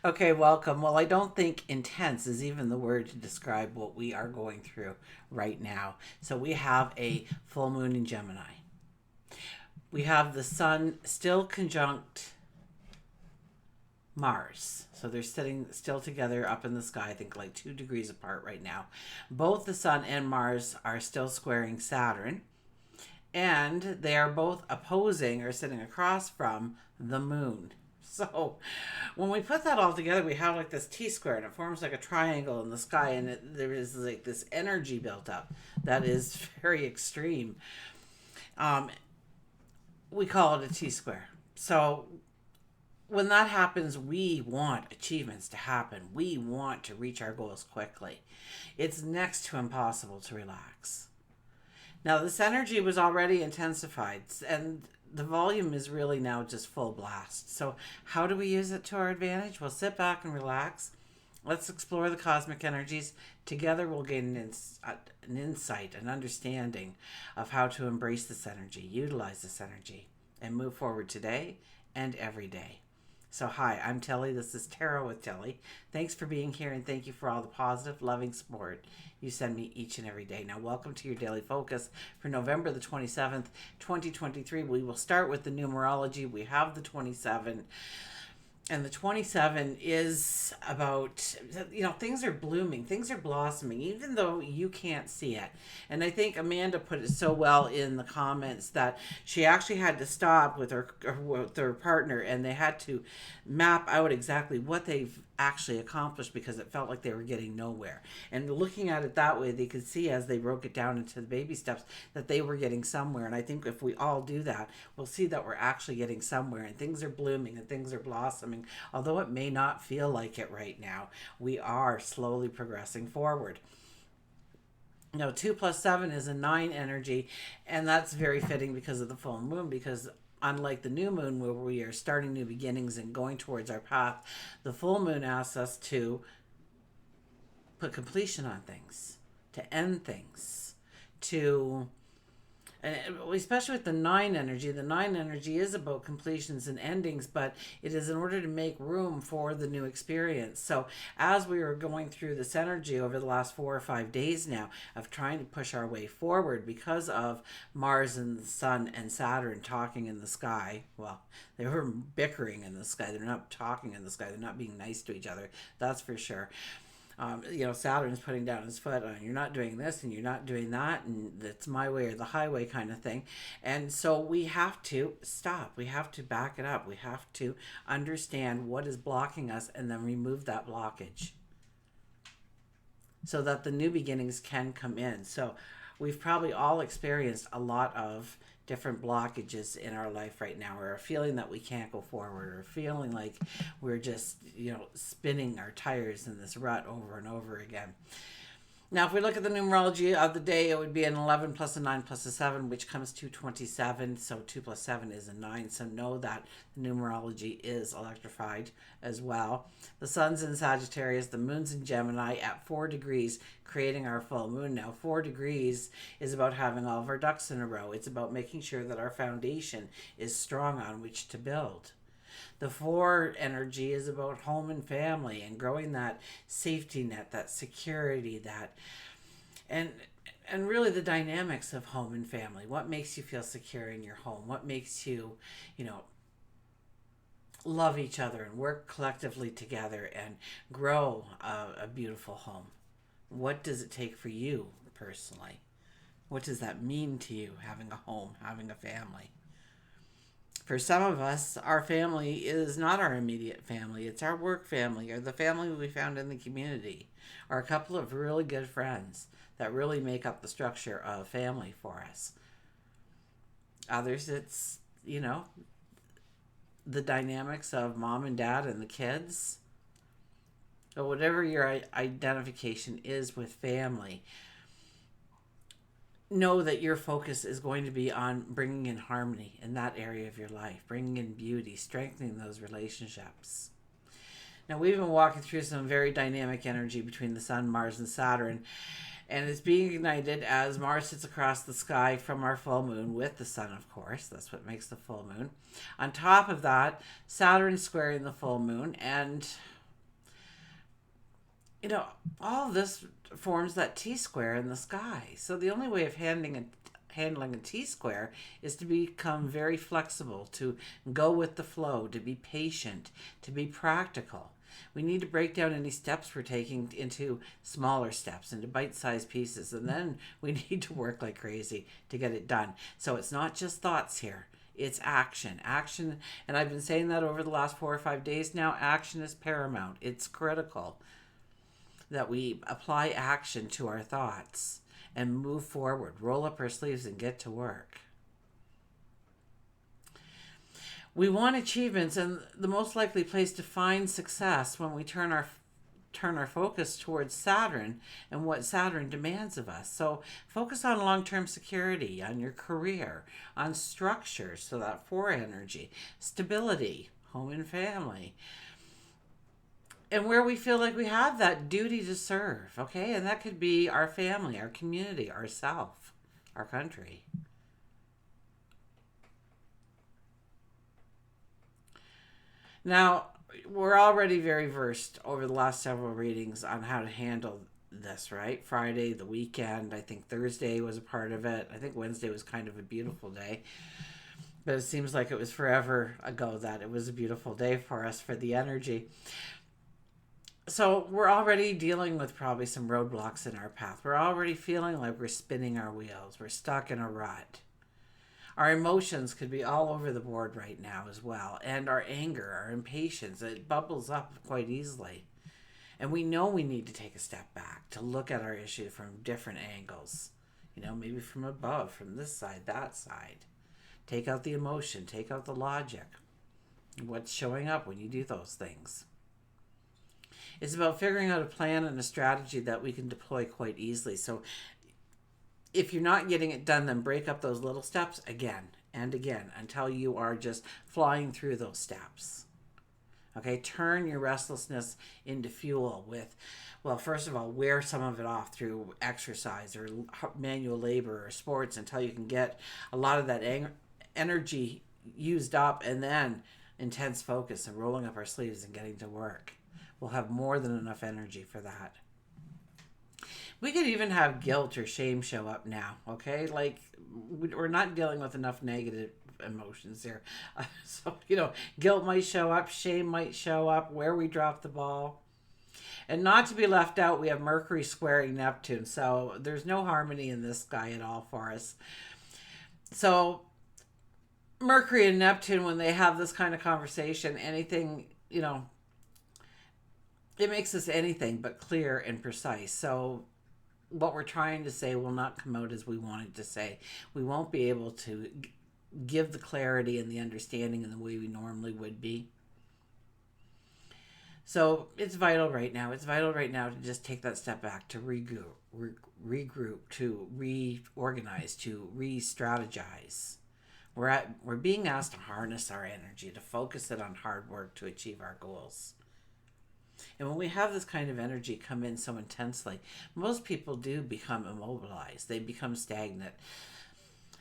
Okay, welcome. Well, I don't think intense is even the word to describe what we are going through right now. So we have a full moon in Gemini. We have the sun still conjunct Mars. So they're sitting still together up in the sky, I think like 2 degrees apart right now. Both the sun and Mars are still squaring Saturn, and they are both opposing or sitting across from the moon. So when we put that all together, we have like this T square and it forms like a triangle in the sky, and there is like this energy built up that is very extreme. Um, we call it a T square. So when that happens, we want achievements to happen. We want to reach our goals quickly. It's next to impossible to relax. Now, this energy was already intensified, and the volume is really now just full blast. So, how do we use it to our advantage? Well, sit back and relax. Let's explore the cosmic energies. Together, we'll gain an insight, an understanding of how to embrace this energy, utilize this energy, and move forward today and every day. So, hi, I'm Telly. This is Tarot with Telly. Thanks for being here, and thank you for all the positive, loving support you send me each and every day. Now, welcome to your daily focus for November the 27th, 2023. We will start with the numerology. We have the 27, and the 27 is about, things are blooming, things are blossoming, even though you can't see it. And I think Amanda put it so well in the comments that she actually had to stop with her partner, and they had to map out exactly what they've actually accomplished, because it felt like they were getting nowhere. And looking at it that way, they could see as they broke it down into the baby steps that they were getting somewhere. And I think if we all do that, we'll see that we're actually getting somewhere, and things are blooming and things are blossoming. Although it may not feel like it right now, we are slowly progressing forward. Now, 2 plus 7 is a 9 energy, and that's very fitting because of the full moon. Because unlike the new moon, where we are starting new beginnings and going towards our path, the full moon asks us to put completion on things, to end things, to, and especially with the nine energy is about completions and endings, but it is in order to make room for the new experience. So as we are going through this energy over the last 4 or 5 days now of trying to push our way forward, because of Mars and the Sun and Saturn talking in the sky, well, they were bickering in the sky, they're not talking in the sky, they're not being nice to each other, that's for sure. Saturn's putting down his foot on, you're not doing this and you're not doing that, and it's my way or the highway kind of thing. And so we have to stop. We have to back it up. We have to understand what is blocking us and then remove that blockage so that the new beginnings can come in. So we've probably all experienced a lot of different blockages in our life right now, or a feeling that we can't go forward, or feeling like we're just, spinning our tires in this rut over and over again. Now, if we look at the numerology of the day, it would be an 11 plus a 9 plus a 7, which comes to 27. So 2 plus 7 is a 9. So know that the numerology is electrified as well. The sun's in Sagittarius, the moon's in Gemini at 4 degrees, creating our full moon. Now, 4 degrees is about having all of our ducks in a row. It's about making sure that our foundation is strong on which to build. The 4 energy is about home and family and growing that safety net, that security, that and and really the dynamics of home and family. What makes you feel secure in your home? What makes you, you know, love each other and work collectively together and grow a beautiful home? What does it take for you personally? What does that mean to you, having a home, having a family? For some of us, our family is not our immediate family. It's our work family, or the family we found in the community, or a couple of really good friends that really make up the structure of family for us. Others, it's, the dynamics of mom and dad and the kids. But whatever your identification is with family, know that your focus is going to be on bringing in harmony in that area of your life, bringing in beauty, strengthening those relationships. Now, we've been walking through some very dynamic energy between the Sun, Mars, and Saturn, and it's being ignited as Mars sits across the sky from our full moon with the Sun, of course. That's what makes the full moon. On top of that, Saturn squaring the full moon, and you know, all of this forms that T-square in the sky. So the only way of handling a T-square is to become very flexible, to go with the flow, to be patient, to be practical. We need to break down any steps we're taking into smaller steps, into bite-sized pieces, and then we need to work like crazy to get it done. So it's not just thoughts here. It's action. Action, and I've been saying that over the last 4 or 5 days now. Action is paramount. It's critical that we apply action to our thoughts and move forward, roll up our sleeves and get to work. We want achievements, and the most likely place to find success when we turn our focus towards Saturn and what Saturn demands of us. So focus on long-term security, on your career, on structure, so that four energy, stability, home and family, and where we feel like we have that duty to serve, okay? And that could be our family, our community, ourself, our country. Now, we're already very versed over the last several readings on how to handle this, right? Friday, the weekend, I think Thursday was a part of it. I think Wednesday was kind of a beautiful day. But it seems like it was forever ago that it was a beautiful day for us for the energy. So we're already dealing with probably some roadblocks in our path. We're already feeling like we're spinning our wheels. We're stuck in a rut. Our emotions could be all over the board right now as well. And our anger, our impatience, it bubbles up quite easily. And we know we need to take a step back to look at our issue from different angles. You know, maybe from above, from this side, that side. Take out the emotion, take out the logic. What's showing up when you do those things? It's about figuring out a plan and a strategy that we can deploy quite easily. So if you're not getting it done, then break up those little steps again and again until you are just flying through those steps. Okay, turn your restlessness into fuel with, well, first of all, wear some of it off through exercise or manual labor or sports until you can get a lot of that energy used up, and then intense focus and rolling up our sleeves and getting to work. We'll have more than enough energy for that. We could even have guilt or shame show up now, okay? Like, we're not dealing with enough negative emotions here. So, guilt might show up, shame might show up, where we drop the ball. And not to be left out, we have Mercury squaring Neptune. So there's no harmony in this sky at all for us. So Mercury and Neptune, when they have this kind of conversation, anything, it makes us anything but clear and precise. So what we're trying to say will not come out as we wanted to say. We won't be able to give the clarity and the understanding in the way we normally would be. So it's vital right now. It's vital right now to just take that step back, to regroup, to reorganize, to re-strategize. We're being asked to harness our energy, to focus it on hard work to achieve our goals. And when we have this kind of energy come in so intensely, most people do become immobilized. They become stagnant.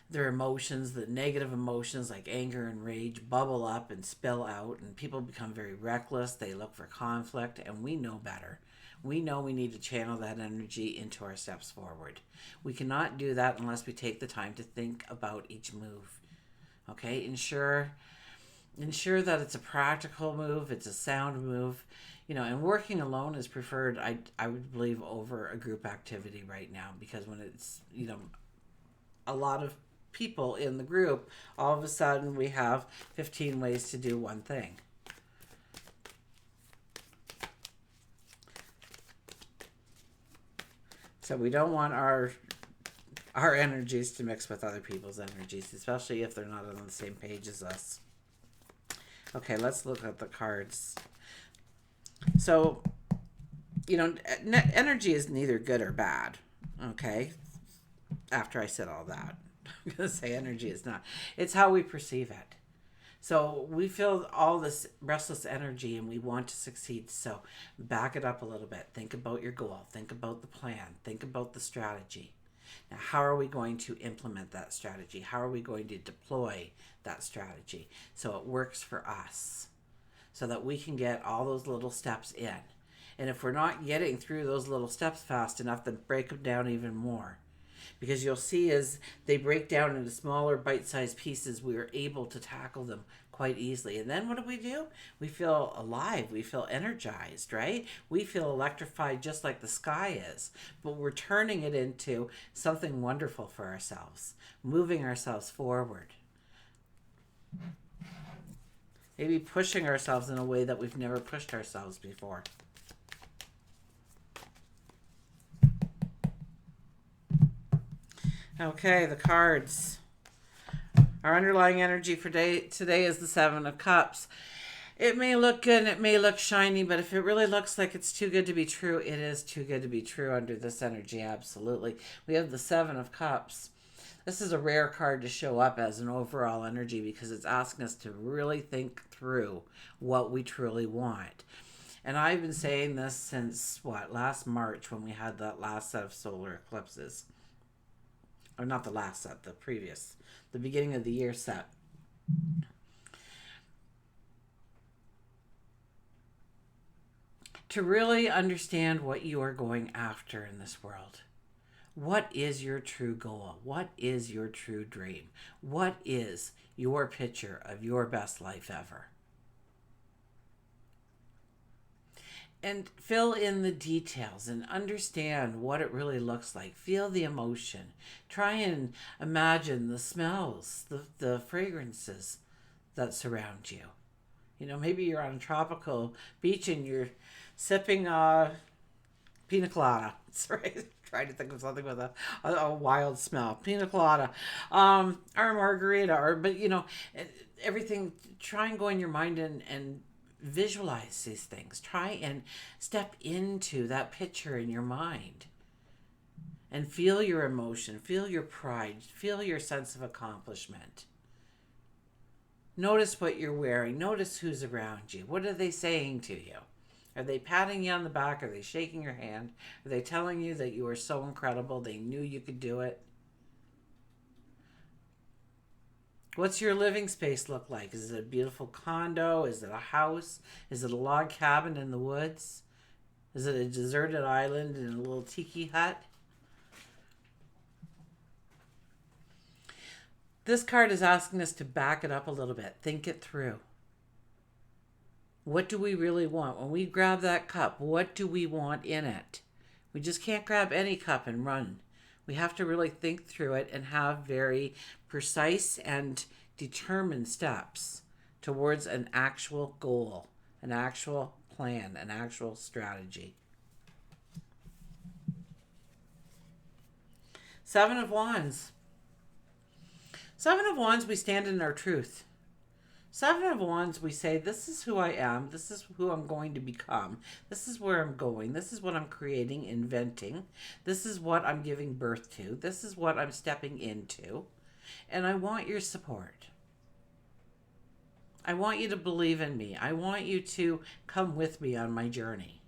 Their emotions, the negative emotions like anger and rage, bubble up and spill out, and people become very reckless. They look for conflict, and we know better. We know we need to channel that energy into our steps forward. We cannot do that unless we take the time to think about each move. Okay? Ensure that it's a practical move, it's a sound move. And working alone is preferred, I would believe, over a group activity right now, because when it's, a lot of people in the group, all of a sudden we have 15 ways to do one thing. So we don't want our energies to mix with other people's energies, especially if they're not on the same page as us. Okay, let's look at the cards. So, energy is neither good or bad, okay? After I said all that, I'm going to say energy is not. It's how we perceive it. So we feel all this restless energy and we want to succeed. So back it up a little bit. Think about your goal. Think about the plan. Think about the strategy. Now, how are we going to implement that strategy? How are we going to deploy that strategy so it works for us? So that we can get all those little steps in. And if we're not getting through those little steps fast enough, then break them down even more. Because you'll see as they break down into smaller bite-sized pieces, we are able to tackle them quite easily. And then what do? We feel alive. We feel energized, right? We feel electrified just like the sky is. But we're turning it into something wonderful for ourselves, moving ourselves forward. Maybe pushing ourselves in a way that we've never pushed ourselves before. Okay, the cards. Our underlying energy for today is the Seven of Cups. It may look good and it may look shiny, but if it really looks like it's too good to be true, it is too good to be true under this energy, absolutely. We have the Seven of Cups. This is a rare card to show up as an overall energy because it's asking us to really think through what we truly want. And I've been saying this since, last March when we had that last set of solar eclipses. Or not the last set, the previous. The beginning of the year set. To really understand what you are going after in this world. What is your true goal? What is your true dream? What is your picture of your best life ever? And fill in the details and understand what it really looks like. Feel the emotion. Try and imagine the smells, the fragrances that surround you. You know, maybe you're on a tropical beach and you're sipping pina colada. That's right. Trying to think of something with a wild smell. Pina colada. Or a margarita. But, you know, everything. Try and go in your mind and visualize these things. Try and step into that picture in your mind and feel your emotion, feel your pride, feel your sense of accomplishment. Notice what you're wearing. Notice who's around you. What are they saying to you? Are they patting you on the back? Are they shaking your hand? Are they telling you that you are so incredible, they knew you could do it? What's your living space look like? Is it a beautiful condo? Is it a house? Is it a log cabin in the woods? Is it a deserted island in a little tiki hut? This card is asking us to back it up a little bit. Think it through. What do we really want? When we grab that cup, what do we want in it? We just can't grab any cup and run. We have to really think through it and have very precise and determined steps towards an actual goal, an actual plan, an actual strategy. Seven of Wands. Seven of Wands, we stand in our truth. Seven of Wands, we say, this is who I am. This is who I'm going to become. This is where I'm going. This is what I'm creating, inventing. This is what I'm giving birth to. This is what I'm stepping into. And I want your support. I want you to believe in me. I want you to come with me on my journey.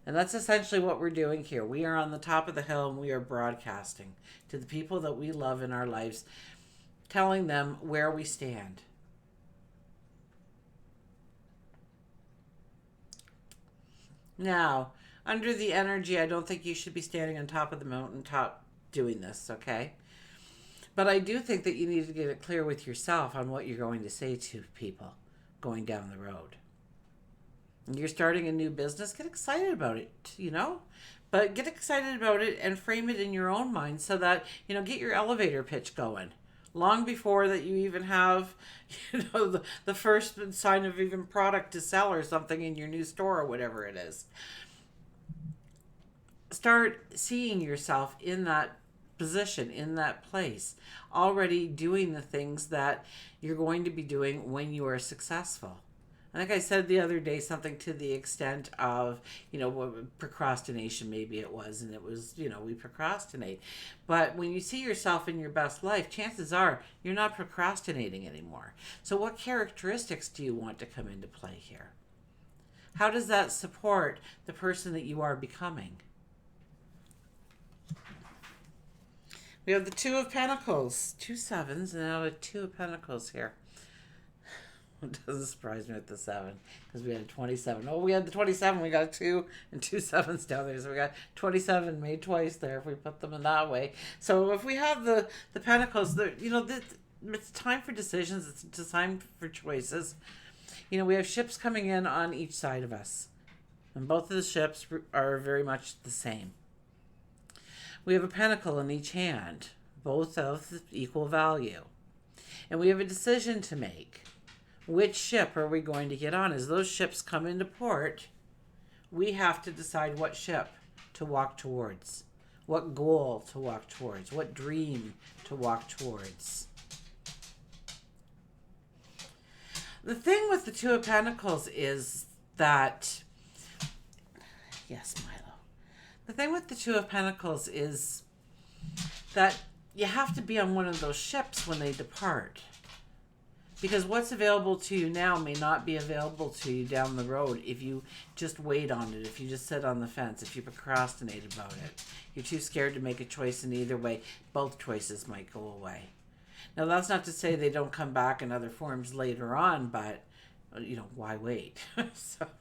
And that's essentially what we're doing here. We are on the top of the hill and we are broadcasting to the people that we love in our lives, telling them where we stand. Now, under the energy, I don't think you should be standing on top of the mountaintop doing this, okay? But I do think that you need to get it clear with yourself on what you're going to say to people going down the road. You're starting a new business, get excited about it, you know? But get excited about it and frame it in your own mind so that, you know, get your elevator pitch going. Long before that you even have, you know, the first sign of even product to sell or something in your new store or whatever it is. Start seeing yourself in that position, in that place, already doing the things that you're going to be doing when you are successful. Like I said the other day, something to the extent of, you know, procrastination, maybe it was, and it was, you know, we procrastinate. But when you see yourself in your best life, chances are you're not procrastinating anymore. So what characteristics do you want to come into play here? How does that support the person that you are becoming? We have the Two of Pentacles, two sevens, and now a Two of Pentacles here. It doesn't surprise me with the 7 because we had a 27. Oh, we had the 27. We got 2 and 2 sevens down there. So we got 27 made twice there if we put them in that way. So if we have the Pentacles, it's time for decisions. It's time for choices. We have ships coming in on each side of us. And both of the ships are very much the same. We have a pentacle in each hand, both of equal value. And we have a decision to make. Which ship are we going to get on? As those ships come into port, we have to decide what ship to walk towards, what goal to walk towards, what dream to walk towards. The thing with the Two of Pentacles is that, yes, Milo. The thing with the Two of Pentacles is that you have to be on one of those ships when they depart. Because what's available to you now may not be available to you down the road if you just wait on it, if you just sit on the fence, if you procrastinate about it. You're too scared to make a choice in either way. Both choices might go away. Now, that's not to say they don't come back in other forms later on, but, why wait?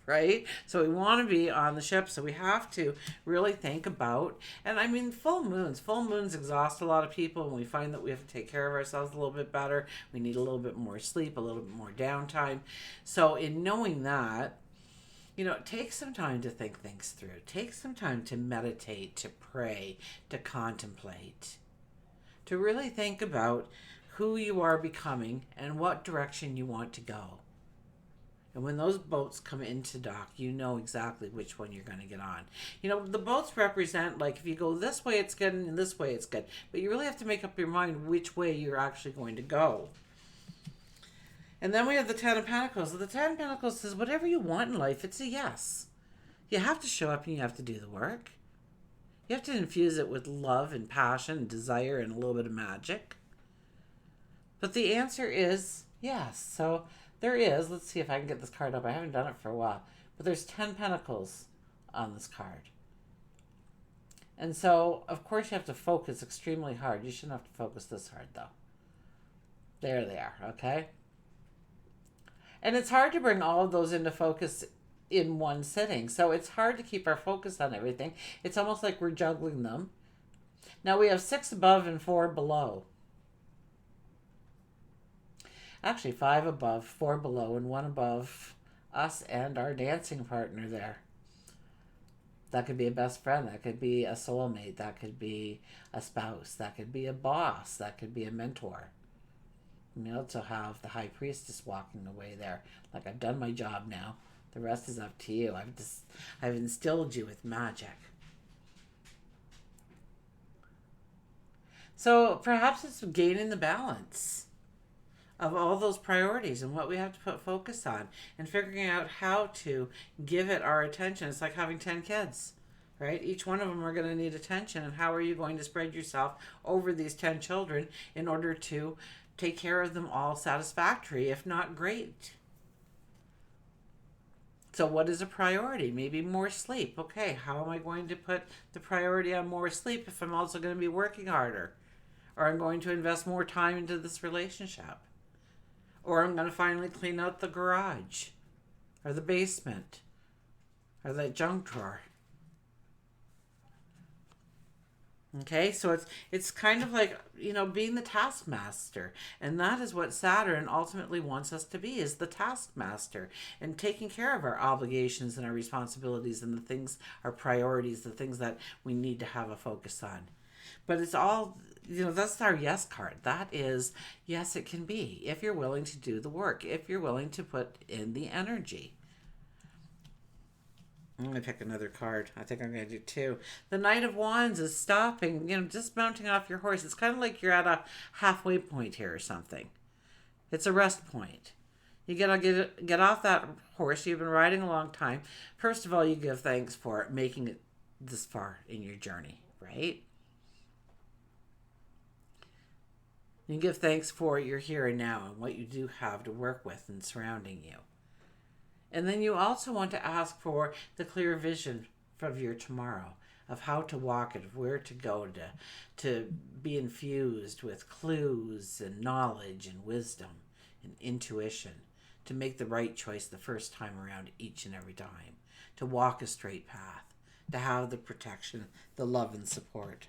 Right? So we want to be on the ship, so we have to really think about, and I mean, full moons exhaust a lot of people, and we find that we have to take care of ourselves a little bit better. We need a little bit more sleep, a little bit more downtime. So in knowing that, take some time to think things through. Take some time to meditate, to pray, to contemplate, to really think about who you are becoming and what direction you want to go. And when those boats come into dock, you know exactly which one you're going to get on. The boats represent, like, if you go this way, it's good, and this way, it's good. But you really have to make up your mind which way you're actually going to go. And then we have the Ten of Pentacles. The Ten of Pentacles says, whatever you want in life, it's a yes. You have to show up and you have to do the work. You have to infuse it with love and passion and desire and a little bit of magic. But the answer is yes. So there is, let's see if I can get this card up. I haven't done it for a while. But there's 10 Pentacles on this card. And so, of course, you have to focus extremely hard. You shouldn't have to focus this hard, though. There they are, okay? And it's hard to bring all of those into focus in one sitting. So it's hard to keep our focus on everything. It's almost like we're juggling them. Now we have 6 above and 4 below. Actually, 5 above, 4 below, and 1 above us and our dancing partner there. That could be a best friend. That could be a soulmate. That could be a spouse. That could be a boss. That could be a mentor. We also have the High Priestess walking away there. Like, I've done my job now. The rest is up to you. I've instilled you with magic. So perhaps it's gaining the balance of all those priorities and what we have to put focus on and figuring out how to give it our attention. It's like having 10 kids, right? Each one of them are going to need attention. And how are you going to spread yourself over these 10 children in order to take care of them all satisfactory, if not great? So what is a priority? Maybe more sleep. Okay, how am I going to put the priority on more sleep if I'm also going to be working harder? Or I'm going to invest more time into this relationship? Or I'm going to finally clean out the garage or the basement or that junk drawer. Okay, so it's kind of like, being the taskmaster. And that is what Saturn ultimately wants us to be, is the taskmaster. And taking care of our obligations and our responsibilities and the things, our priorities, the things that we need to have a focus on. But it's all, that's our yes card. That is, yes, it can be, if you're willing to do the work, if you're willing to put in the energy. I'm going to pick another card. I think I'm going to do 2. The Knight of Wands is stopping, just mounting off your horse. It's kind of like you're at a halfway point here or something. It's a rest point. You got to get off that horse. You've been riding a long time. First of all, you give thanks for making it this far in your journey, right? You give thanks for your here and now and what you do have to work with and surrounding you. And then you also want to ask for the clear vision of your tomorrow, of how to walk it, of where to go, to be infused with clues and knowledge and wisdom and intuition, to make the right choice the first time around each and every time, to walk a straight path, to have the protection, the love and support.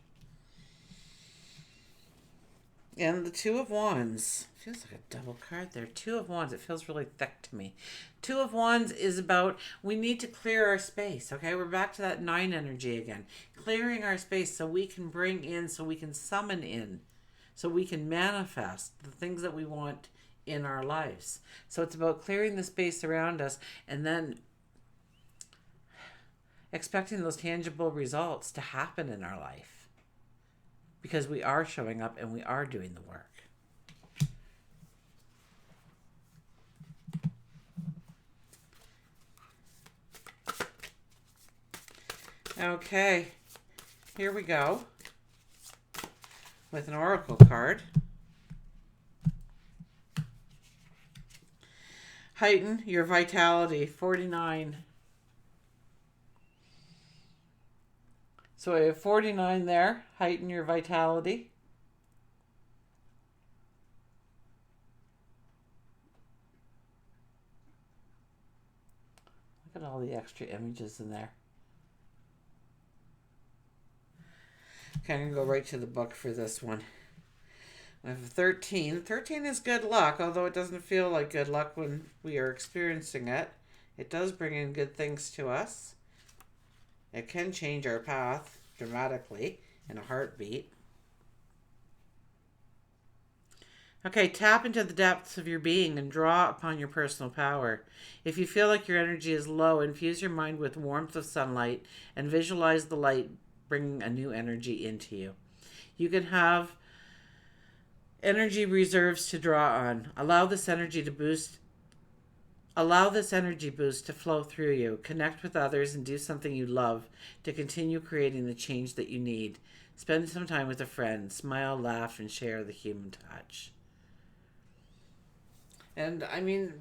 And the Two of Wands feels like a double card there. Two of Wands, it feels really thick to me. Two of Wands is about we need to clear our space. Okay, we're back to that 9 energy again. Clearing our space so we can bring in, so we can summon in, so we can manifest the things that we want in our lives. So it's about clearing the space around us and then expecting those tangible results to happen in our life. Because we are showing up and we are doing the work. Okay, here we go with an oracle card. Heighten your vitality, 49. So I have 49 there. Heighten your vitality. Look at all the extra images in there. Okay, I'm going to go right to the book for this one. I have 13. 13 is good luck, although it doesn't feel like good luck when we are experiencing it. It does bring in good things to us. It can change our path dramatically in a heartbeat. Okay, tap into the depths of your being and draw upon your personal power. If you feel like your energy is low, infuse your mind with warmth of sunlight and visualize the light bringing a new energy into you. You can have energy reserves to draw on. Allow this energy boost to flow through you. Connect with others and do something you love to continue creating the change that you need. Spend some time with a friend. Smile, laugh, and share the human touch. And I mean,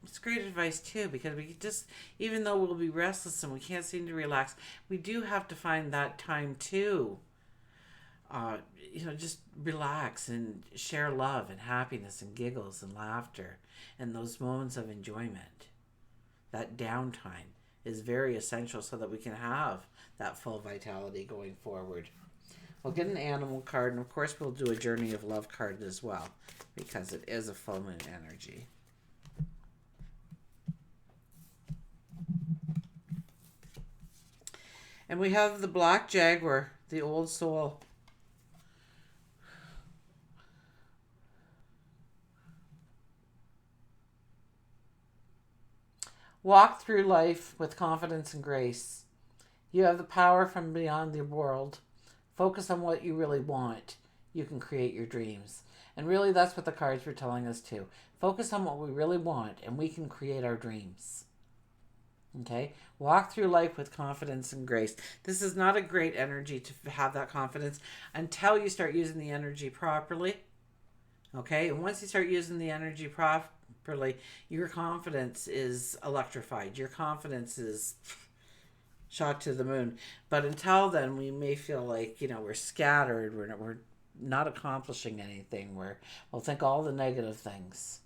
it's great advice too, because we just, even though we'll be restless and we can't seem to relax, we do have to find that time too. Just relax and share love and happiness and giggles and laughter and those moments of enjoyment. That downtime is very essential so that we can have that full vitality going forward. We'll get an animal card, and of course we'll do a journey of love card as well, because it is a full moon energy. And we have the Black Jaguar, the old soul. Walk through life with confidence and grace. You have the power from beyond the world. Focus on what you really want. You can create your dreams. And really, that's what the cards were telling us too. Focus on what we really want, and we can create our dreams. Okay? Walk through life with confidence and grace. This is not a great energy to have that confidence until you start using the energy properly. Okay? And once you start using the energy properly, your confidence is electrified. Your confidence is shot to the moon. But until then, we may feel like, we're scattered. We're not accomplishing anything. We'll think all the negative things.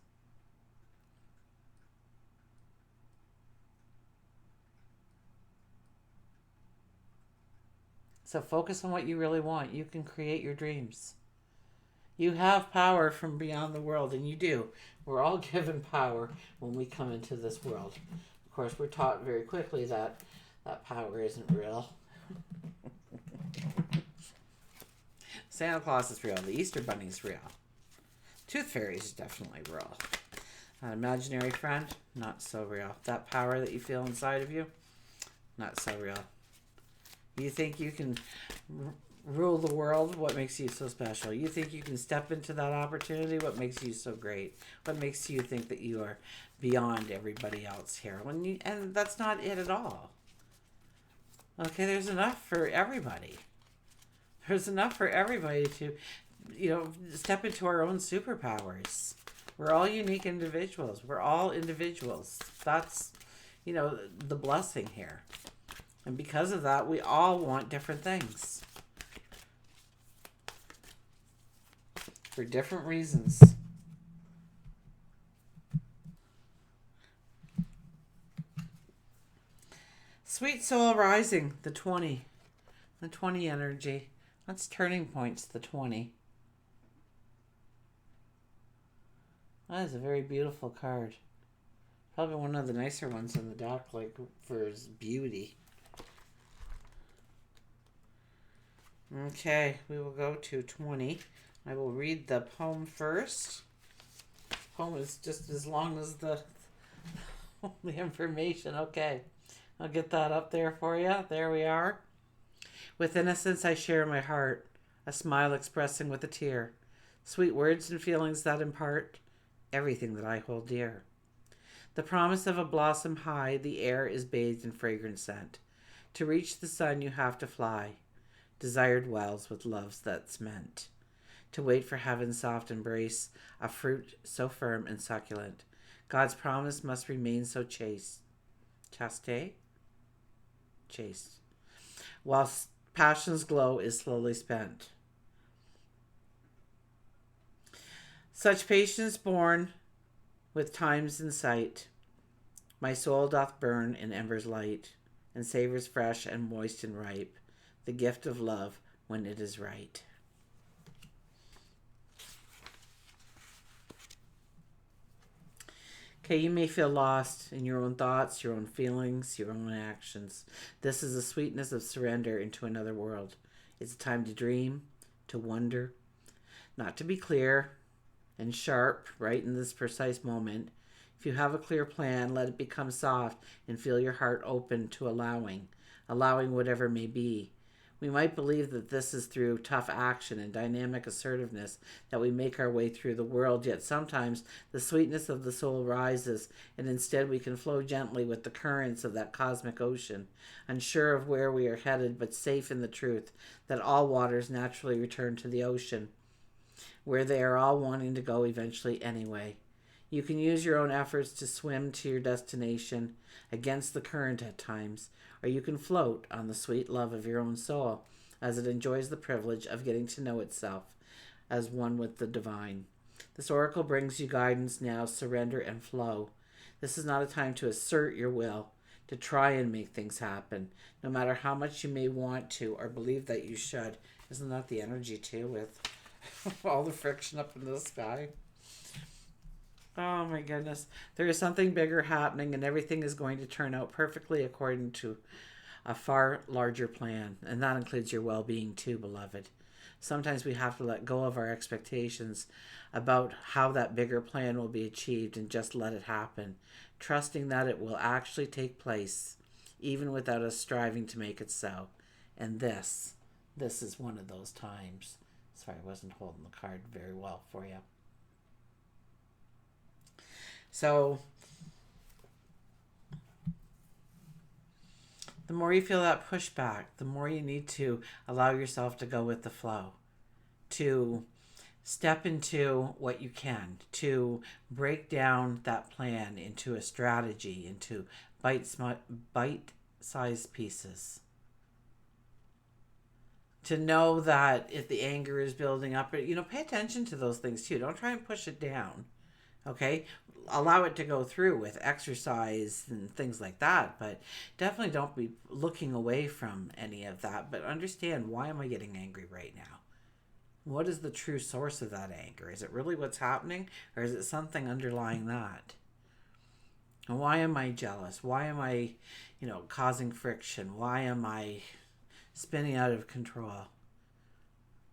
So focus on what you really want. You can create your dreams. You have power from beyond the world, and you do. We're all given power when we come into this world. Of course, we're taught very quickly that power isn't real. Santa Claus is real. The Easter Bunny is real. Tooth Fairy is definitely real. An imaginary friend, not so real. That power that you feel inside of you, not so real. You think you can rule the world? What makes you so special? You think you can step into that opportunity? What makes you so great? What makes you think that you are beyond everybody else here? And that's not it at all. Okay, there's enough for everybody. There's enough for everybody to, step into our own superpowers. We're all unique individuals. We're all individuals. That's, the blessing here. And because of that, we all want different things. For different reasons. Sweet soul rising, the 20. The 20 energy. That's turning points, the 20. That is a very beautiful card. Probably one of the nicer ones in the deck, like for its beauty. Okay, we will go to 20. I will read the poem first. The poem is just as long as the information. Okay, I'll get that up there for you. There we are. With innocence I share my heart, a smile expressing with a tear, sweet words and feelings that impart everything that I hold dear. The promise of a blossom high, the air is bathed in fragrant scent. To reach the sun you have to fly, desired wells with loves that's meant. To wait for heaven's soft embrace, a fruit so firm and succulent. God's promise must remain so chaste. Chaste. Whilst passion's glow is slowly spent. Such patience born with times in sight, my soul doth burn in embers light, and savours fresh and moist and ripe, the gift of love when it is right. Okay, you may feel lost in your own thoughts, your own feelings, your own actions. This is the sweetness of surrender into another world. It's a time to dream, to wonder, not to be clear and sharp right in this precise moment. If you have a clear plan, let it become soft and feel your heart open to allowing whatever may be. We might believe that this is through tough action and dynamic assertiveness that we make our way through the world, yet sometimes the sweetness of the soul rises, and instead we can flow gently with the currents of that cosmic ocean, unsure of where we are headed, but safe in the truth that all waters naturally return to the ocean, where they are all wanting to go eventually anyway. You can use your own efforts to swim to your destination against the current at times, or you can float on the sweet love of your own soul as it enjoys the privilege of getting to know itself as one with the divine. This oracle brings you guidance now, surrender and flow. This is not a time to assert your will, to try and make things happen, no matter how much you may want to or believe that you should. Isn't that the energy too, with all the friction up in the sky? Oh my goodness. There is something bigger happening, and everything is going to turn out perfectly according to a far larger plan. And that includes your well being too, beloved. Sometimes we have to let go of our expectations about how that bigger plan will be achieved and just let it happen, trusting that it will actually take place, even without us striving to make it so. And this is one of those times. Sorry, I wasn't holding the card very well for you. So the more you feel that pushback, the more you need to allow yourself to go with the flow, to step into what you can, to break down that plan into a strategy, into bite-sized pieces. To know that if the anger is building up, pay attention to those things too. Don't try and push it down. Okay, allow it to go through with exercise and things like that, but definitely don't be looking away from any of that. But understand, why am I getting angry right now? What is the true source of that anger? Is it really what's happening, or is it something underlying that? And why am I jealous? Why am I, causing friction? Why am I spinning out of control?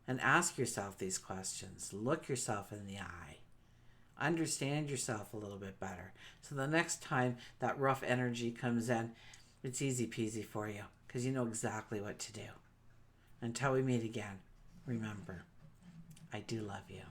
And ask yourself these questions. Look yourself in the eye. Understand yourself a little bit better. So the next time that rough energy comes in, it's easy peasy for you because you know exactly what to do. Until we meet again, remember, I do love you.